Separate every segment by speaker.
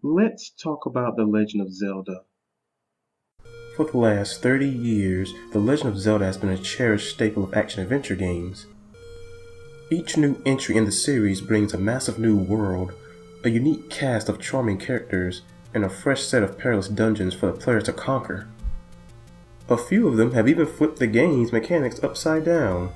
Speaker 1: Let's talk about The Legend of Zelda.
Speaker 2: For the last 30 years, The Legend of Zelda has been a cherished staple of action-adventure games. Each new entry in the series brings a massive new world, a unique cast of charming characters, and a fresh set of perilous dungeons for the player to conquer. A few of them have even flipped the game's mechanics upside down,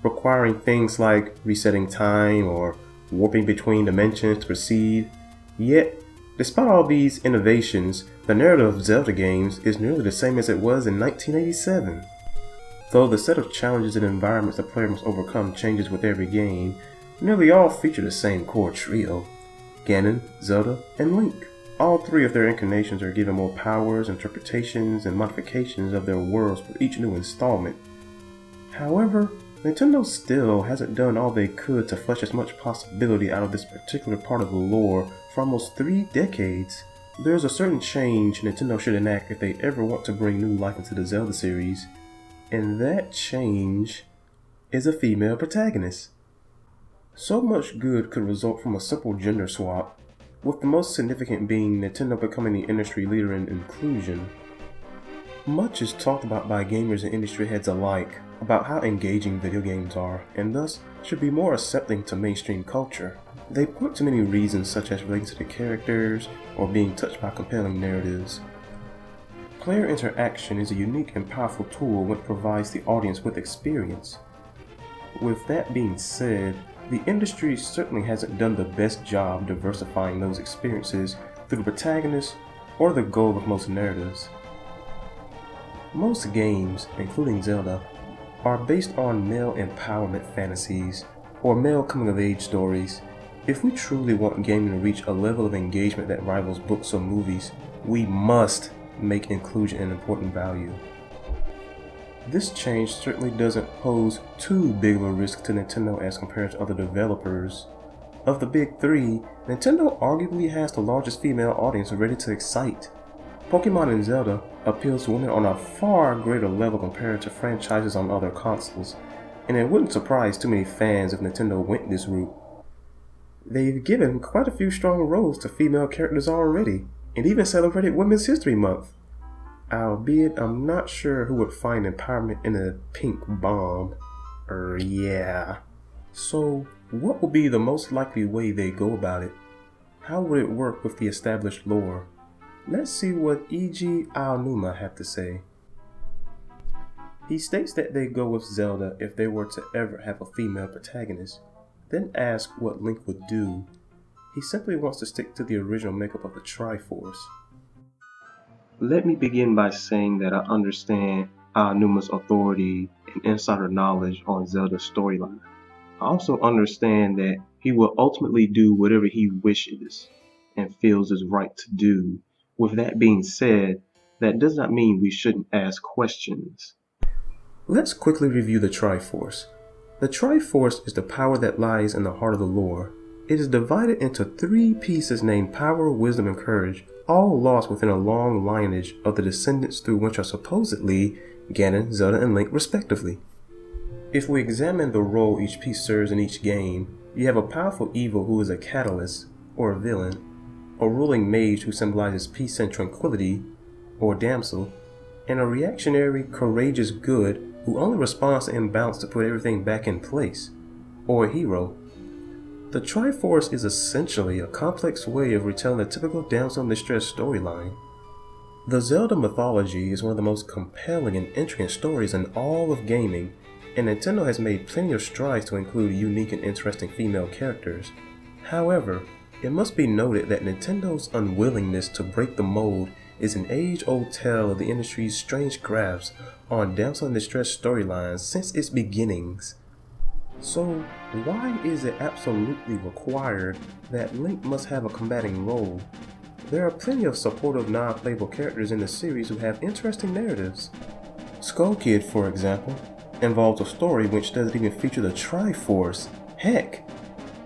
Speaker 2: requiring things like resetting time or warping between dimensions to proceed. Yet, despite all these innovations, the narrative of Zelda games is nearly the same as it was in 1987. Though the set of challenges and environments the player must overcome changes with every game, nearly all feature the same core trio: Ganon, Zelda, and Link. All three of their incarnations are given more powers, interpretations, and modifications of their worlds with each new installment. However, Nintendo still hasn't done all they could to flesh as much possibility out of this particular part of the lore for almost 3 decades. There's a certain change Nintendo should enact if they ever want to bring new life into the Zelda series, and that change is a female protagonist. So much good could result from a simple gender swap, with the most significant being Nintendo becoming the industry leader in inclusion. Much is talked about by gamers and industry heads alike about how engaging video games are, and thus should be more accepting to mainstream culture. They point to many reasons such as relating to the characters or being touched by compelling narratives. Player interaction is a unique and powerful tool which provides the audience with experience. With that being said, the industry certainly hasn't done the best job diversifying those experiences through the protagonist or the goal of most narratives. Most games, including Zelda, are based on male empowerment fantasies or male coming-of-age stories. If we truly want gaming to reach a level of engagement that rivals books or movies, we must make inclusion an important value. This change certainly doesn't pose too big of a risk to Nintendo as compared to other developers. Of the big three, Nintendo arguably has the largest female audience ready to excite. Pokemon and Zelda appeals to women on a far greater level compared to franchises on other consoles, and it wouldn't surprise too many fans if Nintendo went this route. They've given quite a few strong roles to female characters already, and even celebrated Women's History Month. Albeit, I'm not sure who would find empowerment in a pink bomb. Yeah. So, what would be the most likely way they go about it? How would it work with the established lore? Let's see what E.G. Aonuma had to say. He states that they go with Zelda if they were to ever have a female protagonist, then ask what Link would do. He simply wants to stick to the original makeup of the Triforce.
Speaker 1: Let me begin by saying that I understand Aonuma's authority and insider knowledge on Zelda's storyline. I also understand that he will ultimately do whatever he wishes and feels is right to do. With that being said, that does not mean we shouldn't ask questions.
Speaker 2: Let's quickly review the Triforce. The Triforce is the power that lies in the heart of the lore. It is divided into 3 pieces named Power, Wisdom, and Courage, all lost within a long lineage of the descendants through which are supposedly Ganon, Zelda, and Link respectively. If we examine the role each piece serves in each game, you have a powerful evil who is a catalyst, or a villain, a ruling mage who symbolizes peace and tranquility, or damsel, and a reactionary, courageous good who only responds to imbalance to put everything back in place, or a hero. The Triforce is essentially a complex way of retelling the typical damsel in distress storyline. The Zelda mythology is one of the most compelling and intriguing stories in all of gaming, and Nintendo has made plenty of strides to include unique and interesting female characters. However, it must be noted that Nintendo's unwillingness to break the mold is an age-old tale of the industry's strange grasp on damsel in distress storylines since its beginnings. So, why is it absolutely required that Link must have a combating role? There are plenty of supportive non-playable characters in the series who have interesting narratives. Skull Kid, for example, involves a story which doesn't even feature the Triforce. Heck,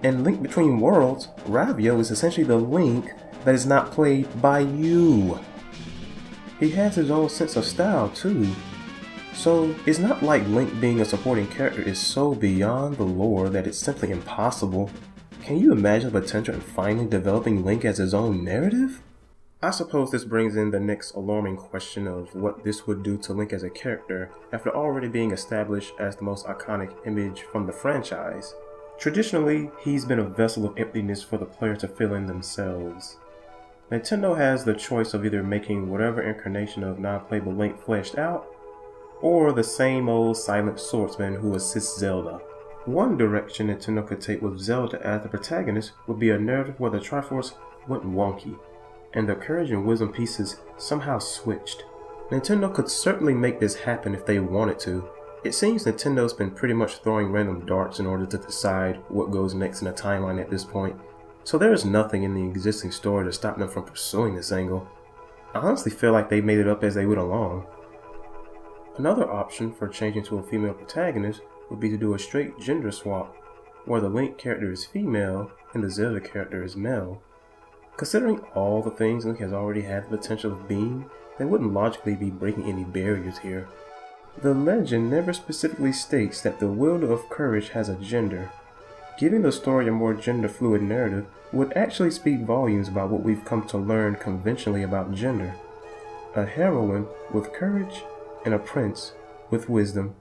Speaker 2: in Link Between Worlds, Ravio is essentially the Link that is not played by you. He has his own sense of style too. So, it's not like Link being a supporting character is so beyond the lore that it's simply impossible. Can you imagine the potential in finally developing Link as his own narrative? I suppose this brings in the next alarming question of what this would do to Link as a character after already being established as the most iconic image from the franchise. Traditionally, he's been a vessel of emptiness for the player to fill in themselves. Nintendo has the choice of either making whatever incarnation of non-playable Link fleshed out, or the same old silent swordsman who assists Zelda. One direction Nintendo could take with Zelda as the protagonist would be a narrative where the Triforce went wonky, and the courage and wisdom pieces somehow switched. Nintendo could certainly make this happen if they wanted to. It seems Nintendo's been pretty much throwing random darts in order to decide what goes next in the timeline at this point, so there is nothing in the existing story to stop them from pursuing this angle. I honestly feel like they made it up as they went along. Another option for changing to a female protagonist would be to do a straight gender swap, where the Link character is female and the Zelda character is male. Considering all the things Link has already had the potential of being, they wouldn't logically be breaking any barriers here. The legend never specifically states that the wielder of courage has a gender. Giving the story a more gender-fluid narrative would actually speak volumes about what we've come to learn conventionally about gender. A heroine with courage and a prince with wisdom.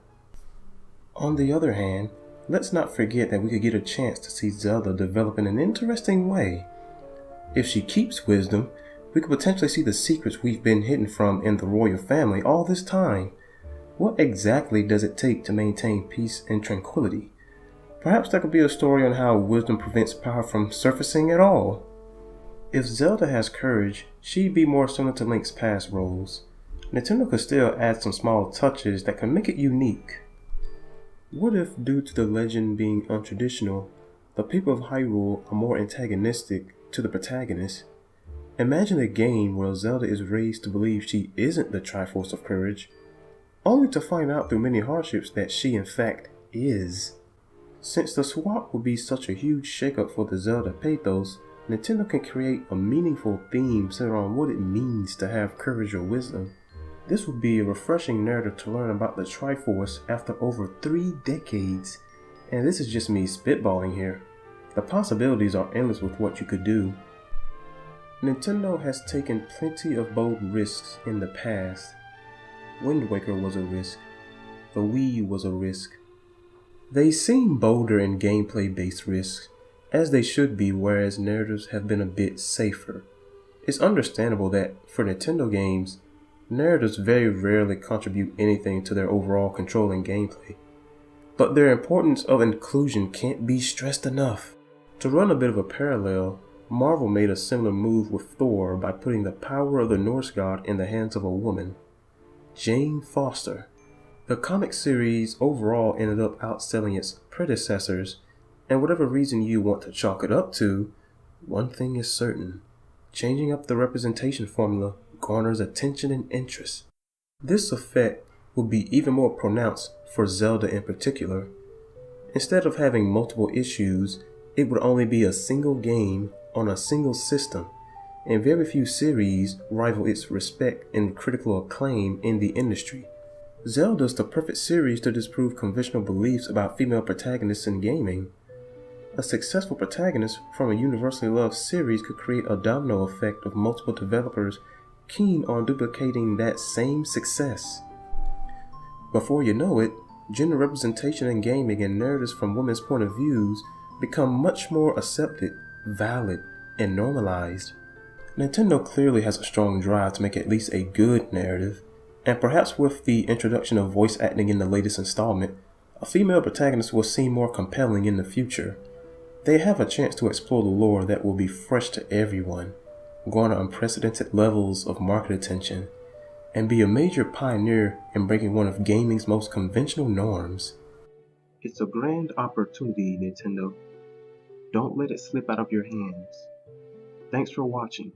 Speaker 2: On the other hand, let's not forget that we could get a chance to see Zelda develop in an interesting way. If she keeps wisdom, we could potentially see the secrets we've been hidden from in the royal family all this time. What exactly does it take to maintain peace and tranquility? Perhaps there could be a story on how wisdom prevents power from surfacing at all. If Zelda has courage, she'd be more similar to Link's past roles. Nintendo could still add some small touches that can make it unique. What if, due to the legend being untraditional, the people of Hyrule are more antagonistic to the protagonist? Imagine a game where Zelda is raised to believe she isn't the Triforce of Courage, only to find out through many hardships that she in fact is. Since the swap would be such a huge shakeup for the Zelda pathos, Nintendo can create a meaningful theme centered on what it means to have courage or wisdom. This would be a refreshing narrative to learn about the Triforce after over 3 decades, and this is just me spitballing here. The possibilities are endless with what you could do. Nintendo has taken plenty of bold risks in the past. Wind Waker was a risk. The Wii was a risk. They seem bolder in gameplay-based risks, as they should be, whereas narratives have been a bit safer. It's understandable that, for Nintendo games, narratives very rarely contribute anything to their overall control and gameplay. But their importance of inclusion can't be stressed enough. To run a bit of a parallel, Marvel made a similar move with Thor by putting the power of the Norse god in the hands of a woman, Jane Foster. The comic series overall ended up outselling its predecessors, and whatever reason you want to chalk it up to, one thing is certain: changing up the representation formula garners attention and interest. This effect will be even more pronounced for Zelda in particular. Instead of having multiple issues, it would only be a single game on a single system, and very few series rival its respect and critical acclaim in the industry. Zelda's the perfect series to disprove conventional beliefs about female protagonists in gaming. A successful protagonist from a universally loved series could create a domino effect of multiple developers keen on duplicating that same success. Before you know it, gender representation in gaming and narratives from women's point of views become much more accepted, valid, and normalized. Nintendo clearly has a strong drive to make at least a good narrative, and perhaps with the introduction of voice acting in the latest installment, a female protagonist will seem more compelling in the future. They have a chance to explore the lore that will be fresh to everyone, garner unprecedented levels of market attention, and be a major pioneer in breaking one of gaming's most conventional norms.
Speaker 1: It's a grand opportunity, Nintendo. Don't let it slip out of your hands. Thanks for watching.